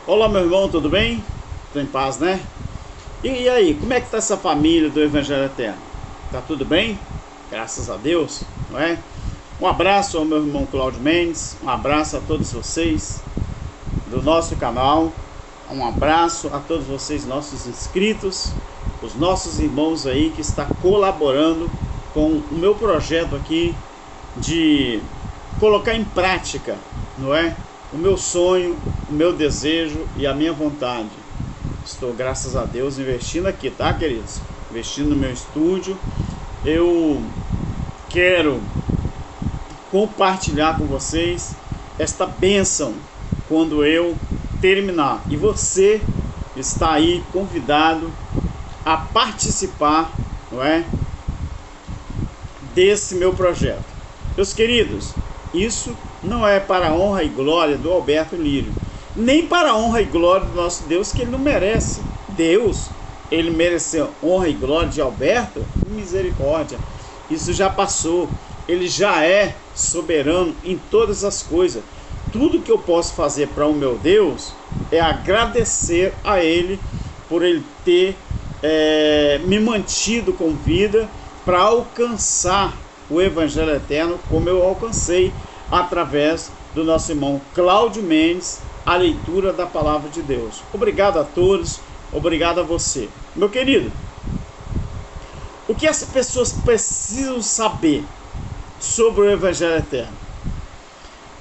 Olá, meu irmão, tudo bem? Tô em paz, né? E aí, como é que tá essa família do Evangelho Eterno? Tá tudo bem? Graças a Deus, não é? Um abraço ao meu irmão Cláudio Mendes, um abraço a todos vocês do nosso canal, um abraço a todos vocês, nossos inscritos, os nossos irmãos aí que estão colaborando com o meu projeto aqui de colocar em prática, não é? O meu sonho, o meu desejo e a minha vontade. Estou, graças a Deus, investindo aqui, tá, queridos? Investindo no meu estúdio. Eu quero compartilhar com vocês esta bênção quando eu terminar. E você está aí convidado a participar, não é? Desse meu projeto. Meus queridos, isso não é para a honra e glória do Alberto Lírio, nem para a honra e glória do nosso Deus, que ele não merece. Deus, ele mereceu honra e glória de Alberto? Misericórdia, isso já passou. Ele já é soberano em todas as coisas. Tudo que eu posso fazer para o meu Deus é agradecer a ele por ele ter me mantido com vida para alcançar o Evangelho Eterno como eu alcancei através do nosso irmão Cláudio Mendes, a leitura da Palavra de Deus. Obrigado a todos, obrigado a você. Meu querido, o que as pessoas precisam saber sobre o Evangelho Eterno?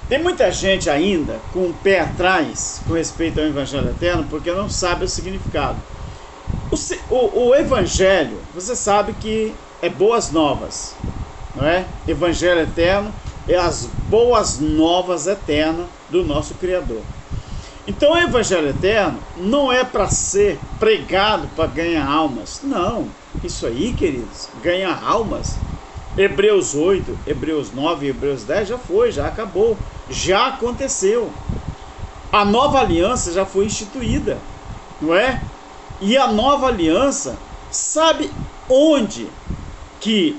Tem muita gente ainda com o pé atrás com respeito ao Evangelho Eterno porque não sabe o significado. O Evangelho, você sabe que é boas novas, não é? Evangelho Eterno é as boas novas eternas do nosso Criador. Então o Evangelho Eterno não é para ser pregado para ganhar almas. Não, isso aí, queridos, ganhar almas. Hebreus 8, Hebreus 9, Hebreus 10 já foi, já acabou, já aconteceu. A nova aliança já foi instituída, não é? E a nova aliança, sabe onde que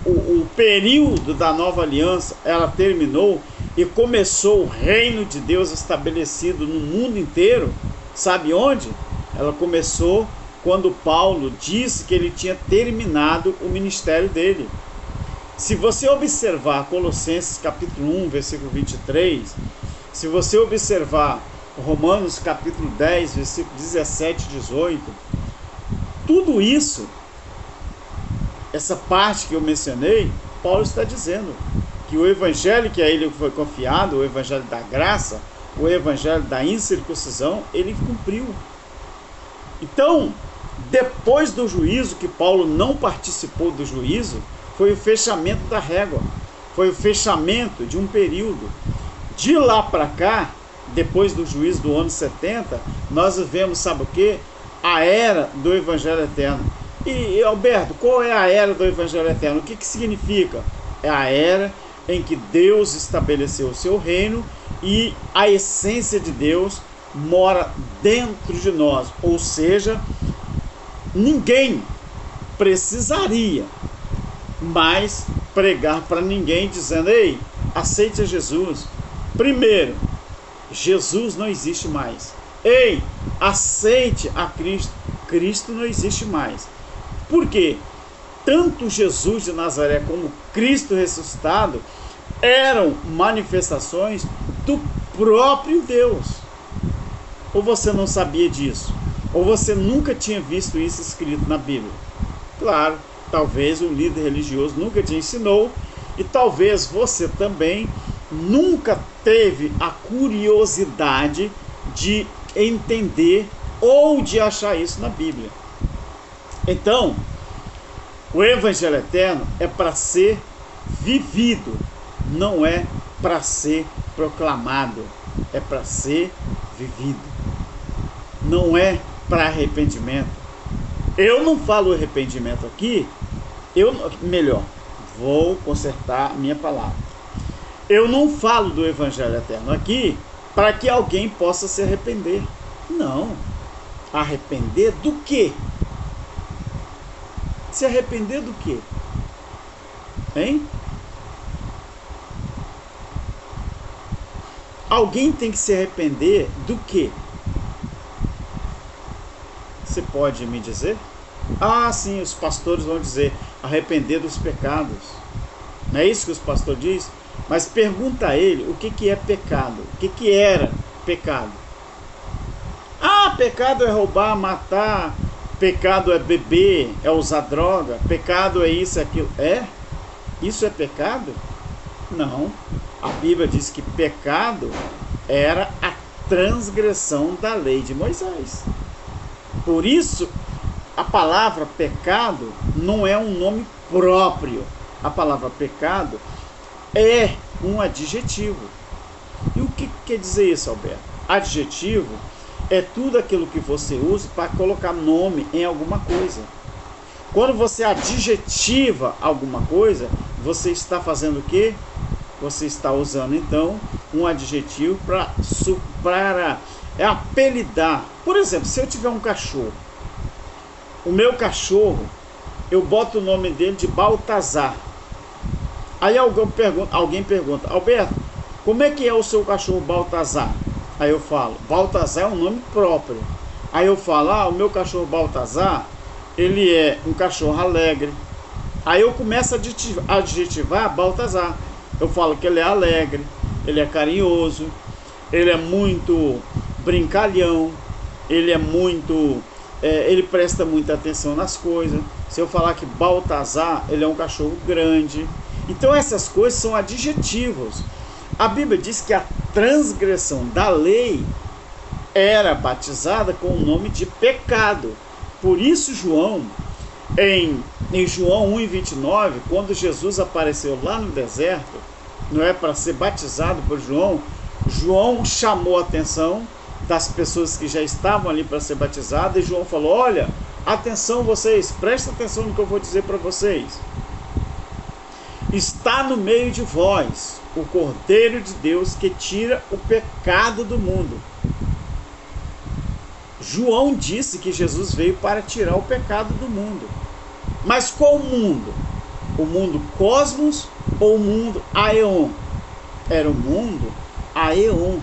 o período da nova aliança ela terminou e começou o reino de Deus estabelecido no mundo inteiro? Sabe onde? Ela começou quando Paulo disse que ele tinha terminado o ministério dele. Se você observar Colossenses capítulo 1, versículo 23, se você observar Romanos capítulo 10, versículo 17 e 18, tudo isso, essa parte que eu mencionei, Paulo está dizendo que o evangelho que a ele foi confiado, o evangelho da graça, o evangelho da incircuncisão, ele cumpriu. Então, depois do juízo, que Paulo não participou do juízo, foi o fechamento da régua, foi o fechamento de um período. De lá para cá, depois do juízo do ano 70, nós vivemos, sabe o que? A era do Evangelho Eterno. E Alberto, qual é a era do Evangelho Eterno? O que significa? É a era em que Deus estabeleceu o seu reino e a essência de Deus mora dentro de nós. Ou seja, ninguém precisaria mais pregar para ninguém dizendo: ei, aceite a Jesus. Primeiro, Jesus não existe mais. Ei, aceite a Cristo. Cristo não existe mais. Por quê? Tanto Jesus de Nazaré como Cristo ressuscitado eram manifestações do próprio Deus. Ou você não sabia disso? Ou você nunca tinha visto isso escrito na Bíblia? Claro, talvez o líder religioso nunca te ensinou, e talvez você também nunca teve a curiosidade de entender ou de achar isso na Bíblia. Então, o Evangelho Eterno é para ser vivido, não é para ser proclamado, é para ser vivido. Não é para arrependimento. Eu não falo arrependimento aqui, vou consertar minha palavra. Eu não falo do Evangelho Eterno aqui para que alguém possa se arrepender. Não. Arrepender do quê? Se arrepender do quê? Hein? Alguém tem que se arrepender do quê? você pode me dizer? Ah, sim, os pastores vão dizer, arrepender dos pecados. Não é isso que os pastores dizem? Mas pergunta a ele o que é pecado, o que era pecado. Ah, pecado é roubar, matar, pecado é beber, é usar droga, pecado é isso, é aquilo. É? Isso é pecado? Não. A Bíblia diz que pecado era a transgressão da lei de Moisés. Por isso, a palavra pecado não é um nome próprio. A palavra pecado é um adjetivo. E o que quer dizer isso, Alberto? Adjetivo é tudo aquilo que você usa para colocar nome em alguma coisa. Quando você adjetiva alguma coisa, você está fazendo o quê? Você está usando então um adjetivo para apelidar. Por exemplo, se eu tiver um cachorro, o meu cachorro, eu boto o nome dele de Baltazar. Aí alguém pergunta, Alberto, como é que é o seu cachorro Baltazar? Aí eu falo, Baltazar é um nome próprio. Aí eu falo, o meu cachorro Baltazar, ele é um cachorro alegre. Aí eu começo a adjetivar Baltazar. Eu falo que ele é alegre, ele é carinhoso, ele é muito brincalhão, ele é muito... ele presta muita atenção nas coisas. Se eu falar que Baltazar, ele é um cachorro grande. Então essas coisas são adjetivos. A Bíblia diz que a transgressão da lei era batizada com o nome de pecado. Por isso João, em João 1:29, quando Jesus apareceu lá no deserto, não é para ser batizado por João, João chamou a atenção das pessoas que já estavam ali para ser batizadas, e João falou, olha, atenção vocês, prestem atenção no que eu vou dizer para vocês. Está no meio de vós o Cordeiro de Deus que tira o pecado do mundo. João disse que Jesus veio para tirar o pecado do mundo. Mas qual mundo? O mundo cosmos ou o mundo aeon? Era o mundo aeon,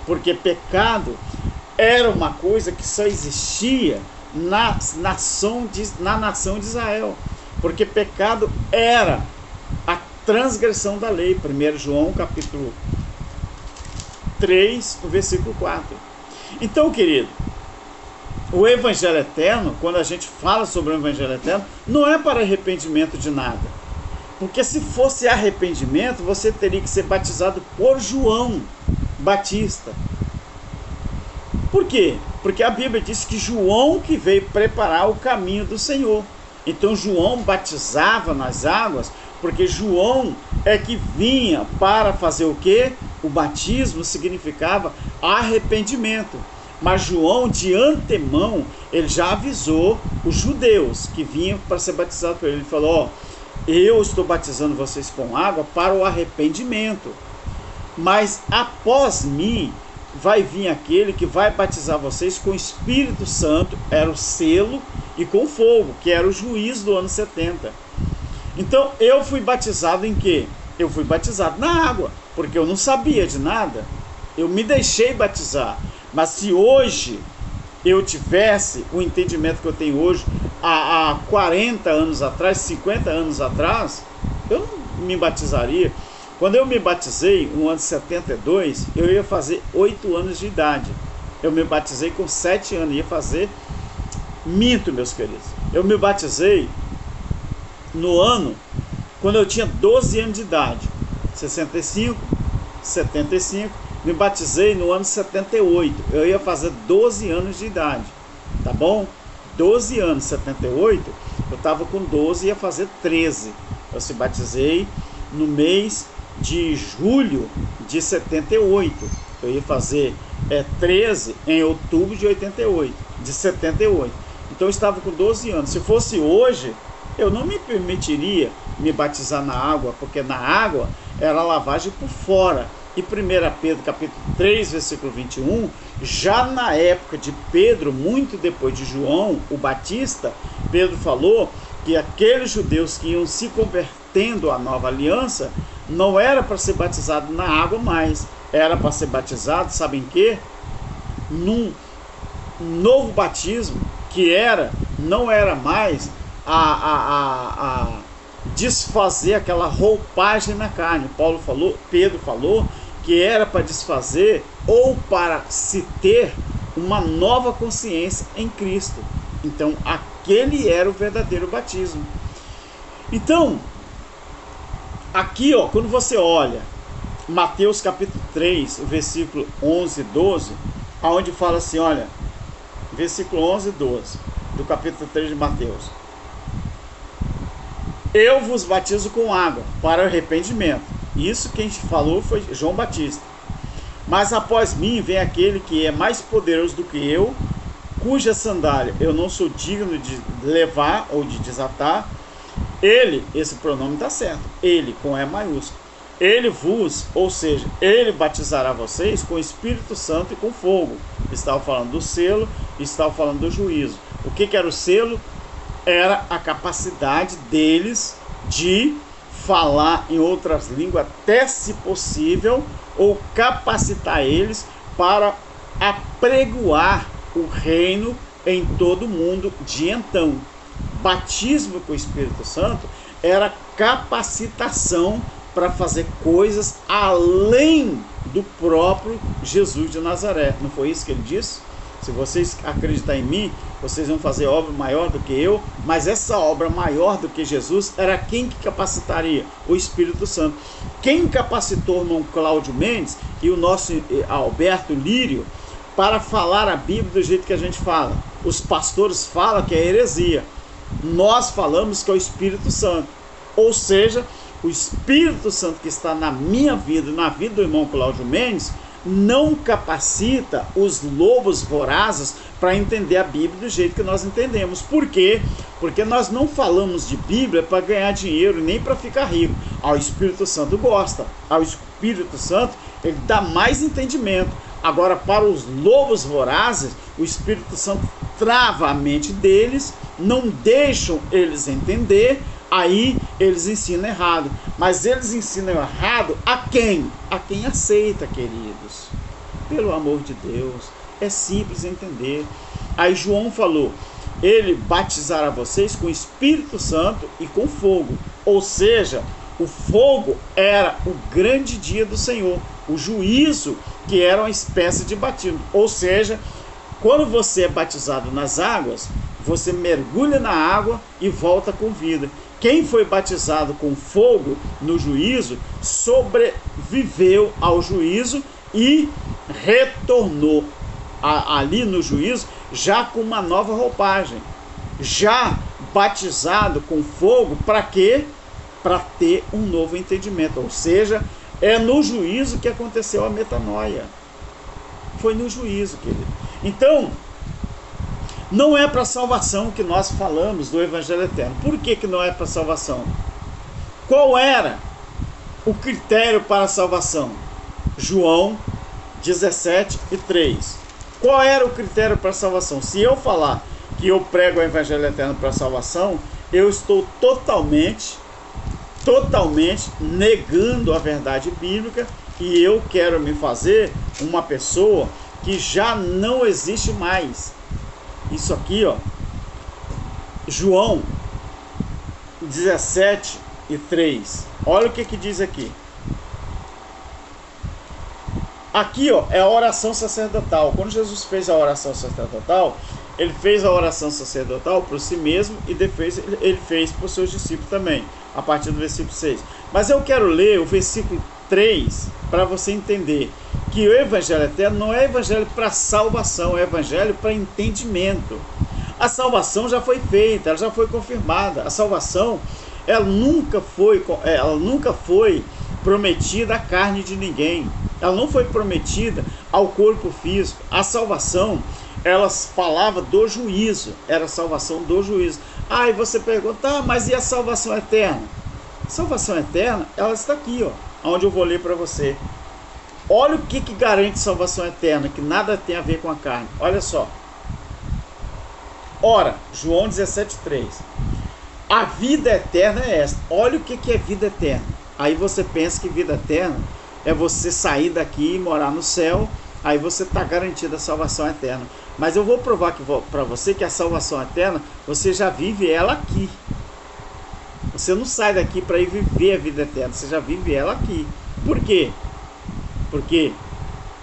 porque pecado era uma coisa que só existia na nação de Israel, porque pecado era a transgressão da lei. 1 João capítulo 3, versículo 4. Então, querido, o Evangelho Eterno, quando a gente fala sobre o Evangelho Eterno, não é para arrependimento de nada. Porque se fosse arrependimento, você teria que ser batizado por João Batista. Por quê? Porque a Bíblia diz que João que veio preparar o caminho do Senhor. Então João batizava nas águas, porque João é que vinha para fazer o quê? O batismo significava arrependimento. Mas João, de antemão, ele já avisou os judeus que vinham para ser batizados por ele. Ele falou, eu estou batizando vocês com água para o arrependimento. Mas após mim, vai vir aquele que vai batizar vocês com o Espírito Santo, era o selo, e com fogo, que era o juízo do ano 70. Então, eu fui batizado em quê? Eu fui batizado na água, porque eu não sabia de nada. Eu me deixei batizar. Mas se hoje eu tivesse o entendimento que eu tenho hoje, há 40 anos atrás, 50 anos atrás, eu não me batizaria. Quando eu me batizei, no ano de 72, eu ia fazer 8 anos de idade. Eu me batizei com 7 anos, ia fazer... Minto, meus queridos. Eu me batizei no ano, quando eu tinha 12 anos de idade. 65, 75... Me batizei no ano 78. Eu ia fazer 12 anos de idade. Tá bom? 12 anos, 78. Eu estava com 12 e ia fazer 13. Eu se batizei no mês de julho de 78. Eu ia fazer 13 em outubro de 88. De 78. Então eu estava com 12 anos. Se fosse hoje, eu não me permitiria me batizar na água, porque na água era lavagem por fora. E 1 Pedro capítulo 3, versículo 21, já na época de Pedro, muito depois de João o Batista, Pedro falou que aqueles judeus que iam se convertendo à nova aliança, não era para ser batizado na água mais, era para ser batizado, sabem em quê? Num novo batismo, não era mais a desfazer aquela roupagem na carne. Pedro falou que era para desfazer ou para se ter uma nova consciência em Cristo. Então aquele era o verdadeiro batismo. Então aqui, ó, quando você olha Mateus capítulo 3, versículo 11 e 12, aonde fala assim, olha, versículo 11 e 12 do capítulo 3 de Mateus: eu vos batizo com água para arrependimento. Isso quem falou foi João Batista. Mas após mim vem aquele que é mais poderoso do que eu, cuja sandália eu não sou digno de levar ou de desatar. Ele, esse pronome está certo, ele com E maiúsculo, ele vos, ou seja, ele batizará vocês com o Espírito Santo e com fogo. Estava falando do selo, estava falando do juízo. O que era o selo? Era a capacidade deles de falar em outras línguas, até se possível, ou capacitar eles para apregoar o reino em todo o mundo de então. Batismo com o Espírito Santo era capacitação para fazer coisas além do próprio Jesus de Nazaré. Não foi isso que ele disse? Se vocês acreditarem em mim, vocês vão fazer obra maior do que eu. Mas essa obra maior do que Jesus era quem que capacitaria? O Espírito Santo. Quem capacitou o irmão Cláudio Mendes e o nosso Alberto Lírio para falar a Bíblia do jeito que a gente fala? Os pastores falam que é heresia. Nós falamos que é o Espírito Santo. Ou seja, o Espírito Santo que está na minha vida, na vida do irmão Cláudio Mendes, não capacita os lobos vorazes para entender a Bíblia do jeito que nós entendemos. Por quê? Porque nós não falamos de Bíblia para ganhar dinheiro, nem para ficar rico. O Espírito Santo gosta. Ao Espírito Santo, ele dá mais entendimento. Agora, para os lobos vorazes, o Espírito Santo trava a mente deles, não deixam eles entender. Aí eles ensinam errado. Mas eles ensinam errado a quem? A quem aceita, queridos. Pelo amor de Deus. É simples entender. Aí João falou: ele batizará vocês com o Espírito Santo e com fogo. Ou seja, o fogo era o grande dia do Senhor. O juízo, que era uma espécie de batismo. Ou seja, quando você é batizado nas águas, você mergulha na água e volta com vida. Quem foi batizado com fogo no juízo, sobreviveu ao juízo e retornou ali no juízo já com uma nova roupagem. Já batizado com fogo, para quê? Para ter um novo entendimento. Ou seja, é no juízo que aconteceu a metanoia. Foi no juízo, querido. Então, não é para salvação que nós falamos do Evangelho Eterno. Por que não é para salvação? Qual era o critério para a salvação? João 17:3. Qual era o critério para a salvação? Se eu falar que eu prego o Evangelho Eterno para a salvação, eu estou totalmente negando a verdade bíblica, e eu quero me fazer uma pessoa que já não existe mais. Isso aqui, ó, João 17:3. Olha o que diz aqui. Aqui, ó, é a oração sacerdotal. Quando Jesus fez a oração sacerdotal, ele fez a oração sacerdotal por si mesmo e depois ele fez para os seus discípulos também, a partir do versículo 6. Mas eu quero ler o versículo 3 para você entender que o Evangelho Eterno não é evangelho para salvação, é evangelho para entendimento. A salvação já foi feita, ela já foi confirmada. A salvação, ela nunca foi prometida à carne de ninguém. Ela não foi prometida ao corpo físico. A salvação, ela falava do juízo, era a salvação do juízo. Aí você pergunta, mas e a salvação eterna? A salvação eterna, ela está aqui, ó, onde eu vou ler para você. Olha o que garante salvação eterna, que nada tem a ver com a carne. Olha só. Ora, João 17:3. A vida eterna é esta. Olha o que é vida eterna. Aí você pensa que vida eterna é você sair daqui e morar no céu aí você está garantido a salvação eterna. Mas eu vou provar para você que a salvação eterna, você já vive ela aqui. Você não sai daqui para ir viver a vida eterna, você já vive ela aqui. Por quê? Porque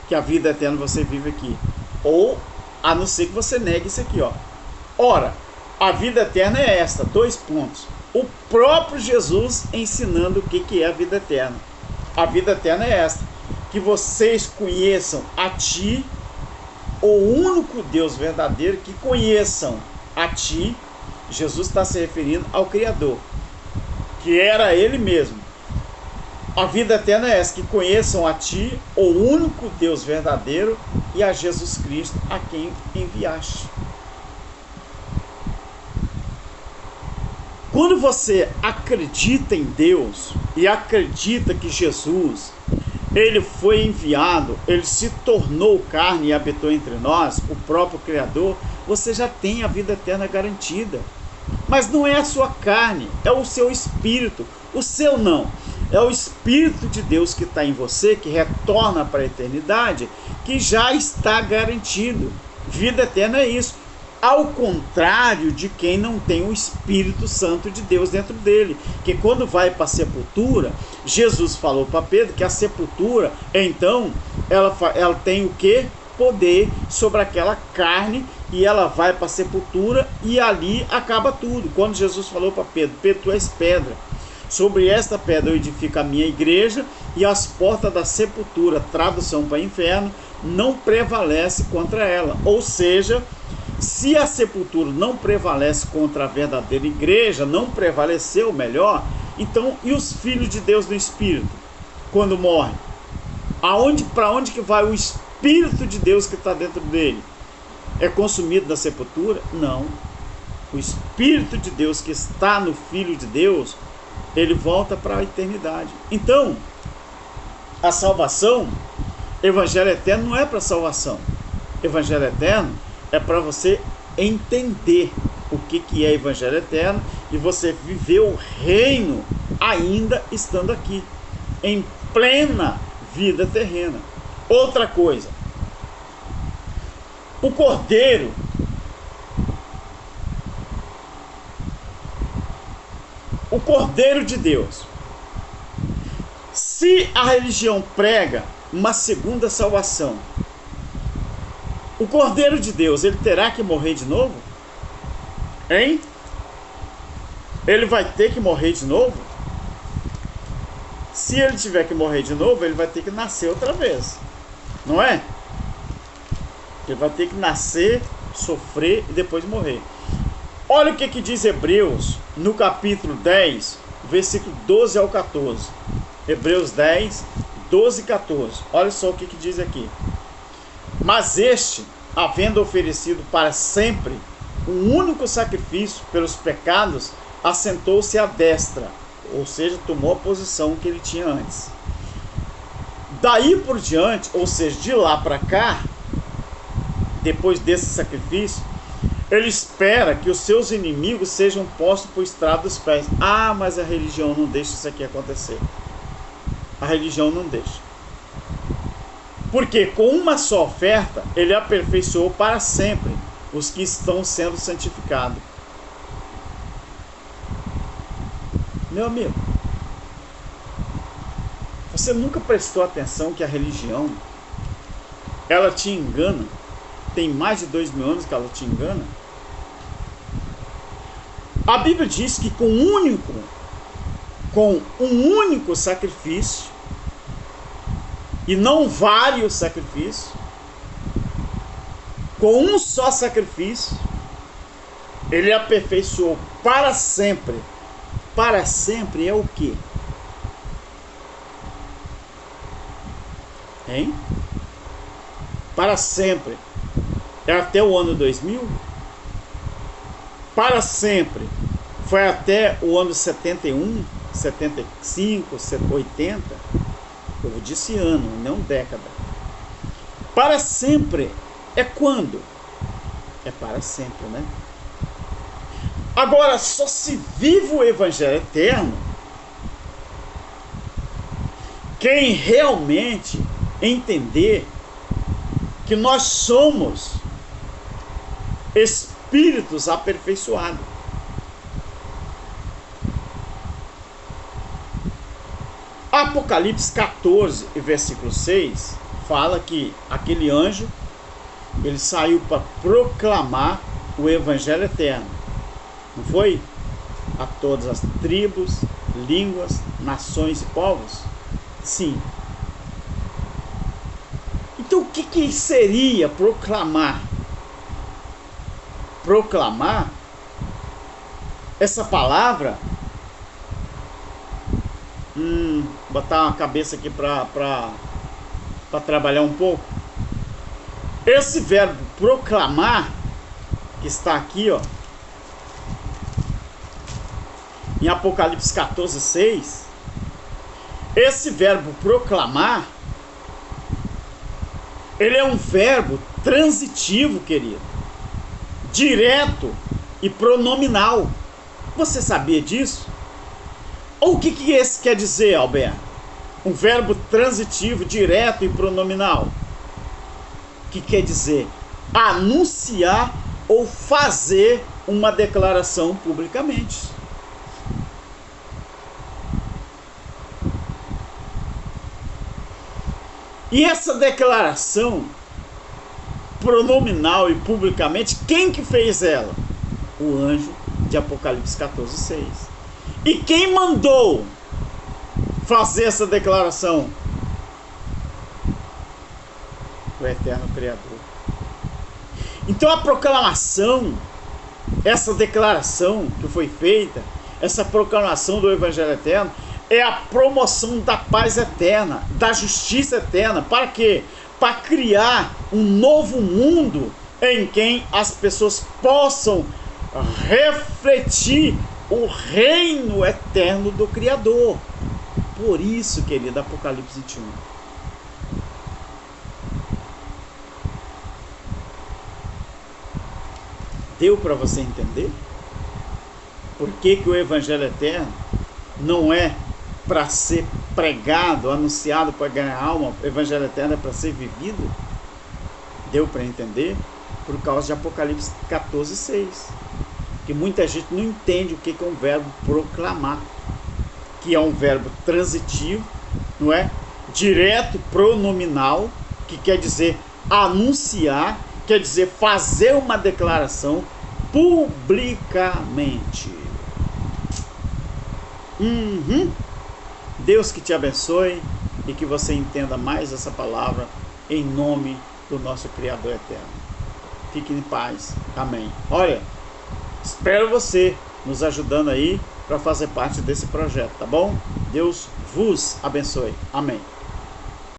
que a vida eterna você vive aqui. Ou, a não ser que você negue isso aqui, ó. Ora, a vida eterna é esta, 2 pontos. O próprio Jesus ensinando o que é a vida eterna. A vida eterna é esta: que vocês conheçam a Ti, o único Deus verdadeiro, que conheçam a Ti. Jesus está se referindo ao Criador, que era Ele mesmo. A vida eterna é essa: que conheçam a Ti, o único Deus verdadeiro, e a Jesus Cristo, a quem enviaste. Quando você acredita em Deus e acredita que Jesus, Ele foi enviado, Ele se tornou carne e habitou entre nós, o próprio Criador, você já tem a vida eterna garantida. Mas não é a sua carne, é o seu espírito. O seu não, é o Espírito de Deus que está em você, que retorna para a eternidade, que já está garantido. Vida eterna é isso. Ao contrário de quem não tem o Espírito Santo de Deus dentro dele, que quando vai para a sepultura, Jesus falou para Pedro que a sepultura, então, ela tem o que? Poder sobre aquela carne, e ela vai para a sepultura e ali acaba tudo. Quando Jesus falou para Pedro: Pedro, tu és pedra, sobre esta pedra eu edifico a minha igreja, e as portas da sepultura, tradução para inferno, não prevalece contra ela. Ou seja, se a sepultura não prevalece contra a verdadeira igreja, não prevaleceu, melhor, então, e os filhos de Deus no Espírito, quando morrem? Para onde que vai o Espírito de Deus que está dentro dele? É consumido na sepultura? Não. O Espírito de Deus que está no Filho de Deus, ele volta para a eternidade. Então, a salvação, Evangelho eterno não é para salvação. Evangelho eterno é para você entender o que é Evangelho eterno e você viver o reino ainda estando aqui, em plena vida terrena. Outra coisa, o Cordeiro, de Deus. Se a religião prega uma segunda salvação, o Cordeiro de Deus, ele terá que morrer de novo? Hein? Ele vai ter que morrer de novo? Se ele tiver que morrer de novo, ele vai ter que nascer outra vez, não é? Ele vai ter que nascer, sofrer e depois morrer. Olha o que diz Hebreus, no capítulo 10, versículo 12 ao 14. Hebreus 10, 12 e 14. Olha só o que diz aqui. Mas este, havendo oferecido para sempre um único sacrifício pelos pecados, assentou-se à destra, ou seja, tomou a posição que ele tinha antes. Daí por diante, ou seja, de lá para cá, depois desse sacrifício, ele espera que os seus inimigos sejam postos por estrado dos pés. Ah, mas a religião não deixa isso aqui acontecer. A religião não deixa. Porque com uma só oferta, ele aperfeiçoou para sempre os que estão sendo santificados. Meu amigo, você nunca prestou atenção que a religião, ela te engana? Tem mais de 2000 anos que ela te engana. A Bíblia diz que com um único sacrifício, e não vários sacrifícios, com um só sacrifício, ele aperfeiçoou para sempre. Para sempre é o quê? Hein? Para sempre é até o ano 2000? Para sempre foi até o ano 71, 75, 80? Eu disse ano, não década. Para sempre é quando? É para sempre, né? Agora, só se vive o Evangelho eterno quem realmente entender que nós somos espíritos aperfeiçoados. Apocalipse 14, versículo 6, fala que aquele anjo, ele saiu para proclamar o evangelho eterno, não foi? A todas as tribos, línguas, nações e povos? Sim. Então o que seria proclamar? Proclamar, essa palavra, botar uma cabeça aqui para trabalhar um pouco. Esse verbo proclamar, que está aqui, ó, em Apocalipse 14, 6, esse verbo proclamar, ele é um verbo transitivo, querido, direto e pronominal. Você sabia disso? Ou o que esse quer dizer, Alberto? Um verbo transitivo, direto e pronominal. Que quer dizer anunciar ou fazer uma declaração publicamente. E essa declaração pronominal e publicamente, quem que fez ela? O anjo de Apocalipse 14, 6. E quem mandou fazer essa declaração? O eterno Criador. Então a proclamação, essa declaração que foi feita, essa proclamação do Evangelho Eterno, é a promoção da paz eterna, da justiça eterna. Para quê? Para criar um novo mundo em que as pessoas possam refletir o reino eterno do Criador. Por isso, querido, Apocalipse 21. Deu para você entender? Por que o Evangelho Eterno não é para ser pregado, anunciado para ganhar alma? O Evangelho Eterno é para ser vivido? Deu para entender? Por causa de Apocalipse 14, 6. Que muita gente não entende o que é um verbo proclamar, que é um verbo transitivo, não é? Direto, pronominal, que quer dizer anunciar, quer dizer fazer uma declaração publicamente. Deus que te abençoe e que você entenda mais essa palavra em nome do nosso Criador eterno. Fique em paz. Amém. Olha, espero você nos ajudando aí para fazer parte desse projeto, tá bom? Deus vos abençoe. Amém.